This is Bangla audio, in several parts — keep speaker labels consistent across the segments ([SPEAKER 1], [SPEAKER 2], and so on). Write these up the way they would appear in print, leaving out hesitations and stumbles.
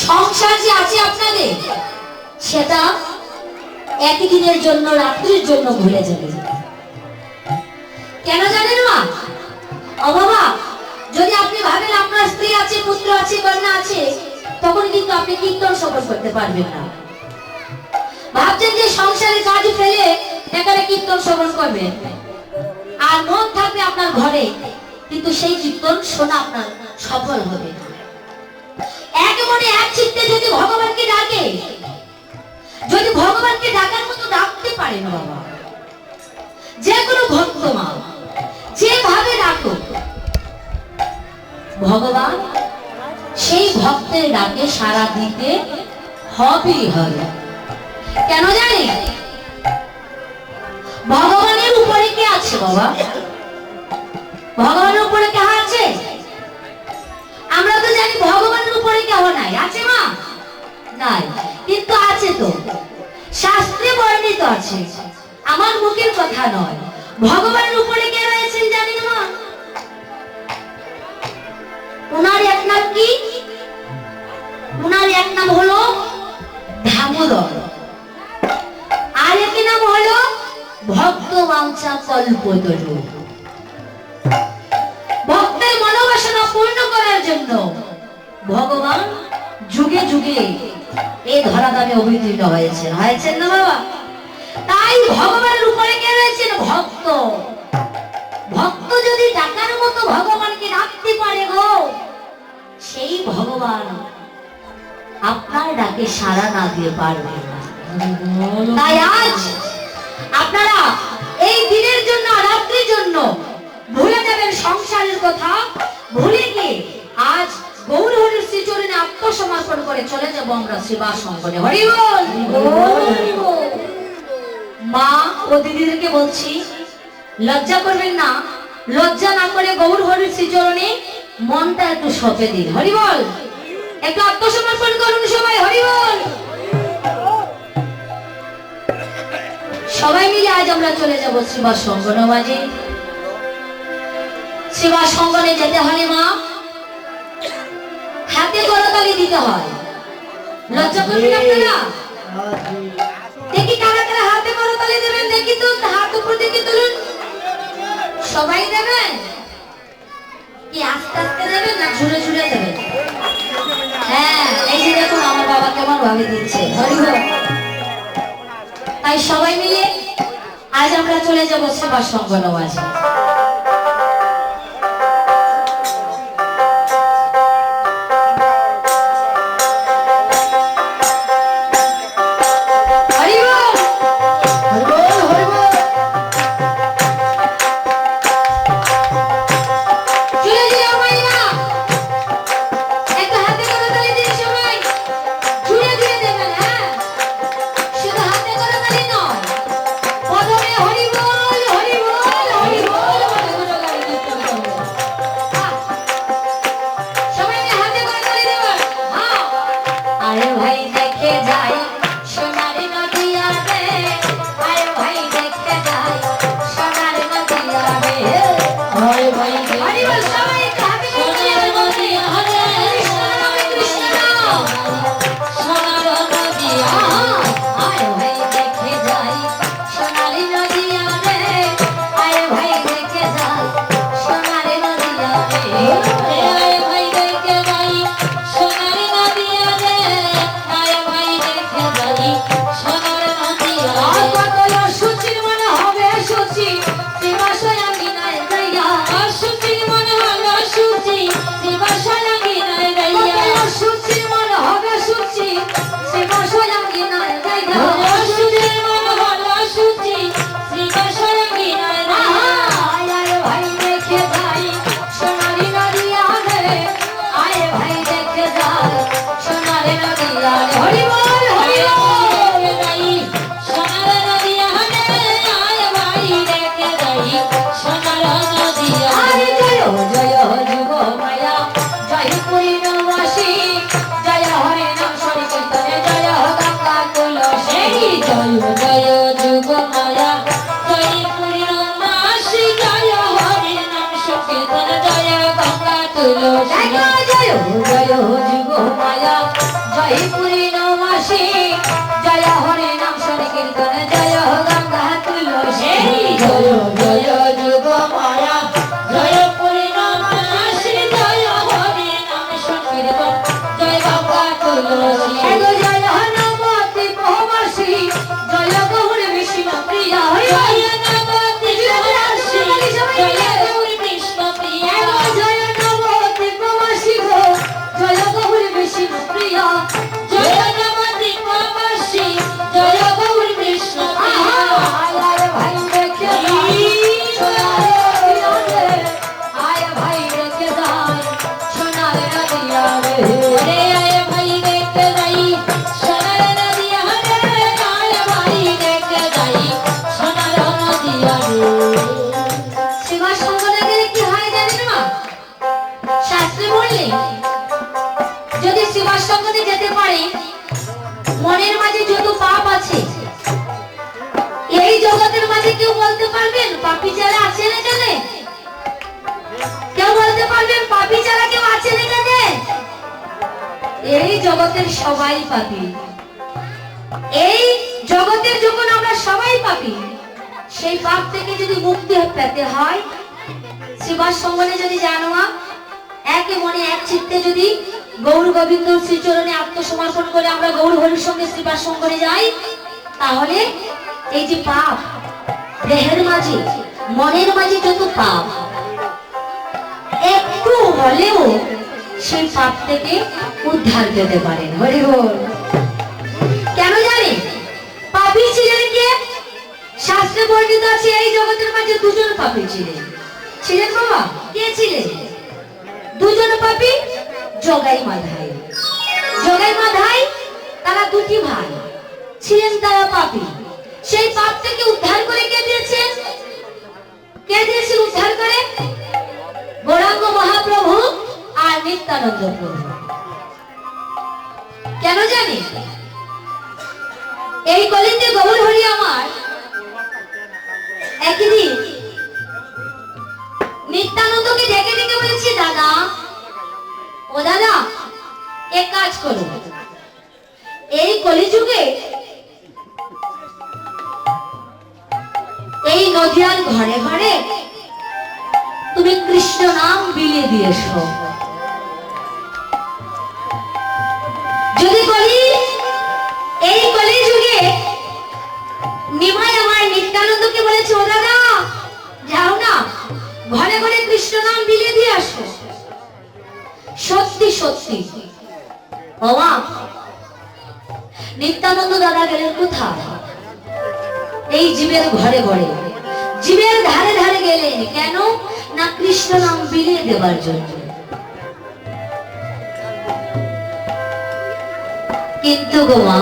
[SPEAKER 1] সংসার যে আছে আপনাদের সেটা একই দিনের জন্য রাত্রির জন্য ভুলে যাবে। কেন জানেন মা? ও বাবা, যদি আপনি ভাবেন আপনার স্ত্রী আছে, পুত্র আছে, কন্যা আছে, তখন কিন্তু আপনি কীর্তন শ্রবণ করতে পারবেন না। ভাবছেন যে সংসারের কাজ ফেলে এখানে কীর্তন শ্রবণ করবেন, আর মন থাকবে আপনার ঘরে, কিন্তু সেই কীর্তন শোনা আপনার সফল হবে না। এক মনে এক চিত্তে যদি ভগবানকে ডাকে, যদি ভগবানকে ডাকার মতো ডাকতে পারে না বাবা, যে কোনো ভক্ত মা যেভাবে ডাকো, ভগবান সেই ভক্তের ডাকে সাড়া দিতে হবেই হবে। কেন জানি? ভগবানের উপরে কে আছে বাবা? ভগবানের উপরে কে আছে? আমরা তো জানি ভগবানের উপরে কেউ নাই। আছে মা? নাই, কিন্তু আছে তো, শাস্ত্রে বর্ণিত আছে, আমার মুখের কথা নয়। ভগবানের উপরে কে রয়েছেন জানি না মা? ওনার এক নাম কি? ওনার এক নাম হলো দামোদর, আর এক নাম হলো ভক্ত বাঞ্ছা কল্পতরু। ভক্তের মনোবাসনা পূর্ণ করার জন্য ভগবান যুগে যুগে এই ধরাধামে অবতীর্ণ হয়েছেন, হয়েছেন না বাবা? তাই ভগবানের উপরে কে রয়েছেন? ভক্ত। ভক্ত যদি ডাকার মতো ভগবানকে ডাকতে পারে গো, সেই ভগবান আপনার ডাকে সাড়া না দিয়ে পারবে না। তাই আজ আপনারা এই দিনের জন্য, রাত্রির জন্য ভুলে যাবেন সংসারের কথা, ভুলে গিয়ে আজ গৌর হরির শ্রীচরণে আত্মসমর্পণ করে চলে যাব আমরা সেবা সঙ্গনে। হরি বল। মা ও দিদিদেরকে বলছি, লজ্জা করবেন না, লজ্জা না করে গৌর হরির শ্রীচরণে মনটা একটু সঁপে দিন। হরি বল। একটু আত্মসমর্পণ করুন সবাই। হরি বল। সবাই মিলে আজ আমরা চলে যাব সেবা সঙ্গনে। বাজে সেবা সঙ্গনে যেতে হলে মা হাতে করতালি দিতে হয়। লজ্জা করবেন আপনারা? দেখি কারা কারা হাতে করতালি দেবেন, দেখি তো, হাত উপর দিকে তুলুন। সবাই দেবেন কি আস্তে আস্তে দেবেন না ঝুড়ে ঝুড়ে দেবেন? হ্যাঁ, এই যে দেখুন আমার বাবা কেমন ভাবে দিচ্ছে। হরি বল। তাই সবাই মিলে আজ আমরা চলে যাব সেবা সঙ্গনে। বাজে জয় জয় যুগ মায়া এই পূর্ণমাসে জয় হরে নাম সংকীর্তন জয় গঙ্গা তুলসী
[SPEAKER 2] জয় জয় যুগ মায়া জয় পূর্ণমাসী জয় হরি নাম সংকীর্তন জয় গঙ্গা তুলসী
[SPEAKER 1] জয় নবতি বহুমাসী জয় গৌর বিষ্ণু প্রিয়া
[SPEAKER 2] জয় নবতি বহুমাসী জয় গৌর বিষ্ণু প্রিয়া
[SPEAKER 1] জয় নবতি বহুমাসী গো জয় গৌর বিষ্ণু প্রিয়া
[SPEAKER 2] জয় নবতি বহুমাসী জয় গৌর বিষ্ণু প্রিয়া
[SPEAKER 1] আয় ভাই দেখে আয় ভাই দেখে যাই সোনার নদিয়া রে
[SPEAKER 2] ওরে আয় ভাই দেখতে যাই সোনার নদিয়া রে আয় ভাই দেখতে যাই সোনার নদিয়া রে
[SPEAKER 1] সেবা সঙ্গনে গেলে কি হয় জানেন মা শাস্ত্রে বললে যদি সেবা সঙ্গনে যেতে পারে মনের মাঝে যত পাপ আছে এই জগতের মাঝে কেউ বলতে পারবেন পাপী যারা আছে না জানে কেউ বলতে পারবেন পাপী যারা কেউ আছে না জানে এই জগতের সবাই পাপী এই জগতের যখন আমরা সবাই পাপী সেই পাপ থেকে যদি মুক্তি পেতে হয় সেবার সঙ্গনে যদি জানোয়া একে মনে এক চিত্তে যদি গৌর গোবিন্দ শ্রীচরণে আত্মসমর্পণ করে আমরা গৌর হরির সঙ্গে সেবার সঙ্গনে যাই তাহলে এই যে পাপ দেহের মাঝে মনের মাঝে যত পাপ একটু হলেও সেই পাপ থেকে উদ্ধার পেতে পারেন হরি বল কেন জানেন পাপী ছিলেন কে শাস্ত্রে বর্ণিত আছে এই জগতের মাঝে দুজন পাপী ছিলেন ছিলেন বাবা কে ছিলেন দুজন পাপী জগাই মাধাই তারা দুটি ভাই ছিলেন তারা পাপী সেই পাপ থেকে উদ্ধার করে কে দিয়েছেন উদ্ধার করে গৌরাঙ্গ মহাপ্রভু আর নিত্যানন্দ প্রভু কেন জানি এই কলিতে গৌর হরি আমার একদিন নিত্যানন্দকে ডেকে ডেকে বলেছি দাদা ও দাদা এক কাজ করো এই কলিযুগে এই নদিয়ার ঘরে ঘরে তুমি কৃষ্ণ নাম বিলিয়ে দিয়েছো যদি বলি এই কলিযুগে নিমাই আমার নিত্যানন্দকে বলেছে ও দাদা যাও না ঘরে ঘরে কৃষ্ণ নাম বিলিয়ে দিয়ে আসো সত্যি সত্যি বাবা নিত্যানন্দ দাদা গেলেন কোথায় এই জীবের ঘরে ঘরে জীবের ধারে ধারে গেলেন কেন না কৃষ্ণ নাম বিলিয়ে দেবার জন্য কিন্তু গো মা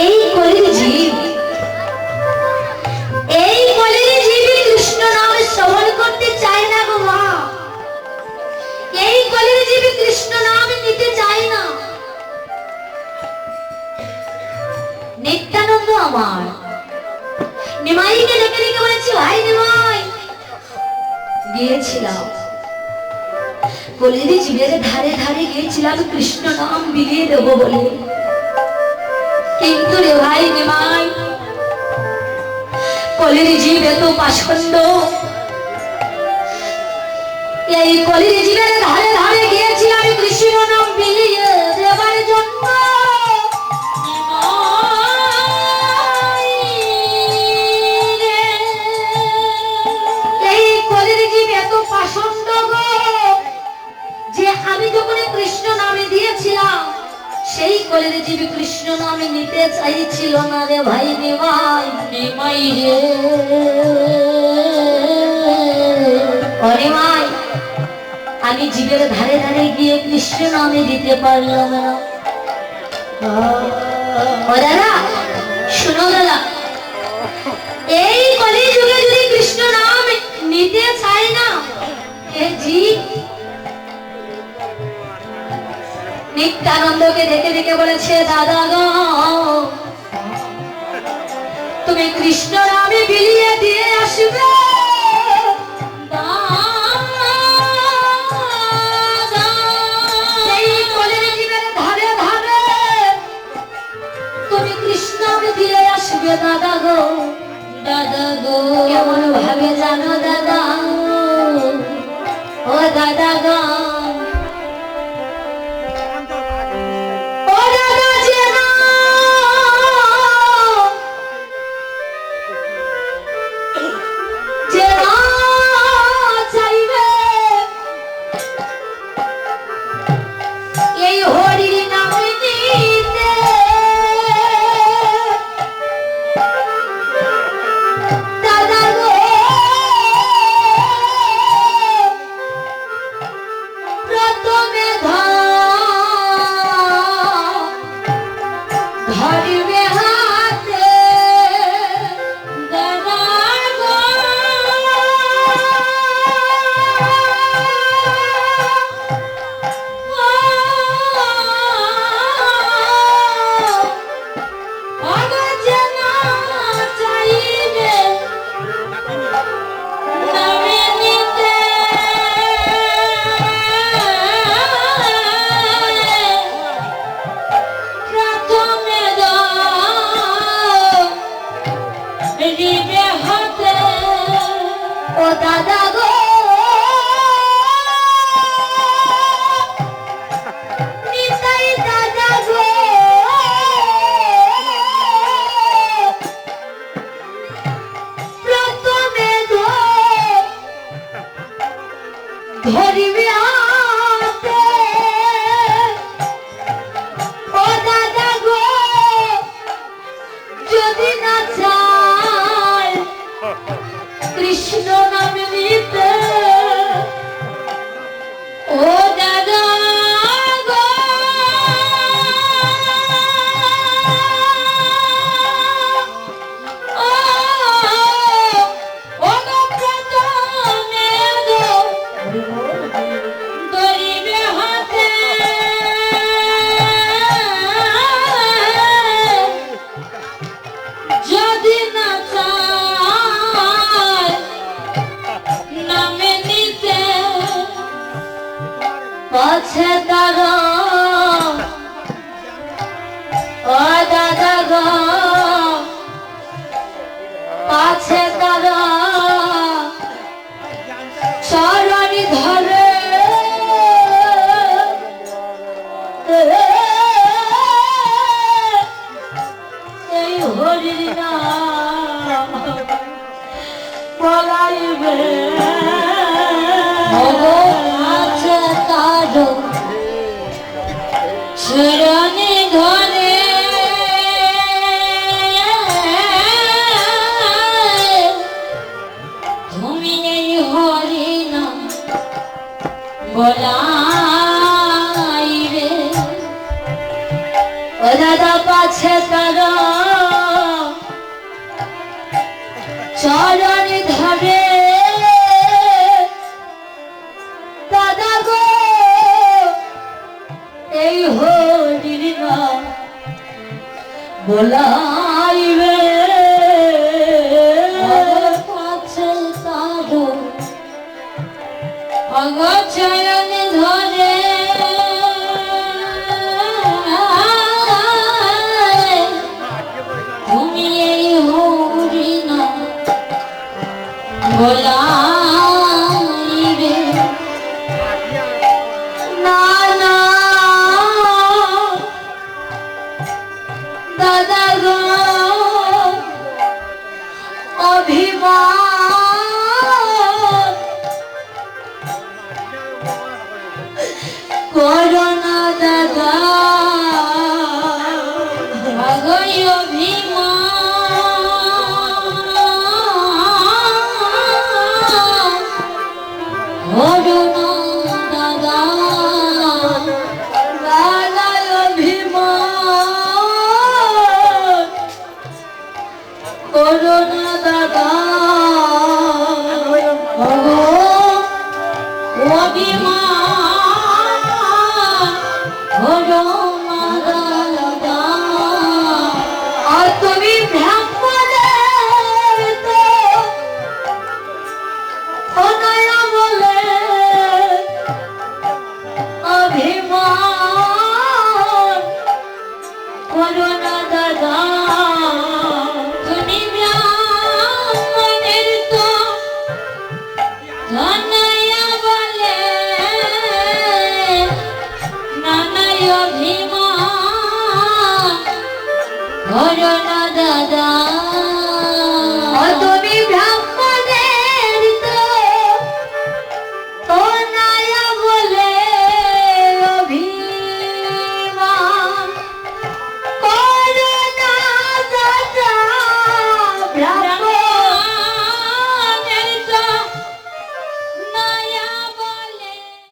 [SPEAKER 1] এই কলির জীব কৃষ্ণ নাম শ্রবণ করতে চায় না গো মা এই কলির জীব কৃষ্ণ নাম নিতে চায় না নিত্যানন্দ আমার নিমাইকে ডেকে ডেকে বলেছি ভাই নিমাই গিয়েছিলাম কলির জীবের ধারে ধারে গিয়েছিলাম কৃষ্ণ নাম বিলিয়ে দেব বলে কিন্তু রে ভাই নিমাই কলির জীব এত পাষণ্ড এই কলির জীবের ধারে ধারে গিয়েছি আমি কৃষ্ণ নাম বিলিয়ে দেবার জন্য এই কলির জীব এত পাষণ্ড গো যে আমি যখন কৃষ্ণ নামে দিয়েছিলাম সেই কলির জীব কৃষ্ণ নামে নিতে চাইছিল না রে ভাই নিমাই রে অনিমাই আমি জীবের ধারে ধারে গিয়ে কৃষ্ণ নামে দিতে পারলাম না ও দাদা শুনো দাদা এই কলিযুগে যদি কৃষ্ণ নাম নিতে চাই না এ জীব নিত্যানন্দকে ডেকে ডেকে বলেছে দাদা গো তুমি কৃষ্ণ নামে বিলিয়ে দিয়ে আসবে এই কলির জীবের
[SPEAKER 2] দাদা গো
[SPEAKER 1] কেমন ভাবে জানো দাদা, ও দাদা গো, ও দাদা যেন যেন চাইবে এই হরির নাম নিতে, দাদা গো প্রথমে ধরিবে হাতে,
[SPEAKER 2] দাদা গো অগজনা চাইবে নামে নিতে প্রথমে ধরিবে হাতে,
[SPEAKER 1] ও দাদা গো নিতাই দাদা গো প্রথমে ধরিবে হাতে, ও দাদা গো যদি না চায় কৃষ্ণ নাম নিতে,
[SPEAKER 2] ও দাদা গো ও গো প্রথমে ধরিবে হাতে, যদি না চায় নামে নিতে
[SPEAKER 1] পাছে তারা, ও দাদা গো পাছে তারা চরণি ধরে, এই হরির নাম বলাইবে,
[SPEAKER 2] আছে তার চরণে ধরে তুমি এই হরি নাম বলাইবে,
[SPEAKER 1] ও দাদা পাছে তারা চরণি ধরে, দাদা গো এই হরির নাম বলাইবে,
[SPEAKER 2] কাছে তার অগচরণে ধরে তুমি এই হরি নাম বলাইবে,
[SPEAKER 1] না না দাদা গো অভিমান করো না দাদা,
[SPEAKER 2] ভাগই অভিমান করো না দাদা,
[SPEAKER 1] দাদা অভিমান করো না দাদা,
[SPEAKER 2] অভিমান করো না দাদা,
[SPEAKER 1] আর তুমি ব্রাহ্মণের তো অনয় বলে অভিমান করো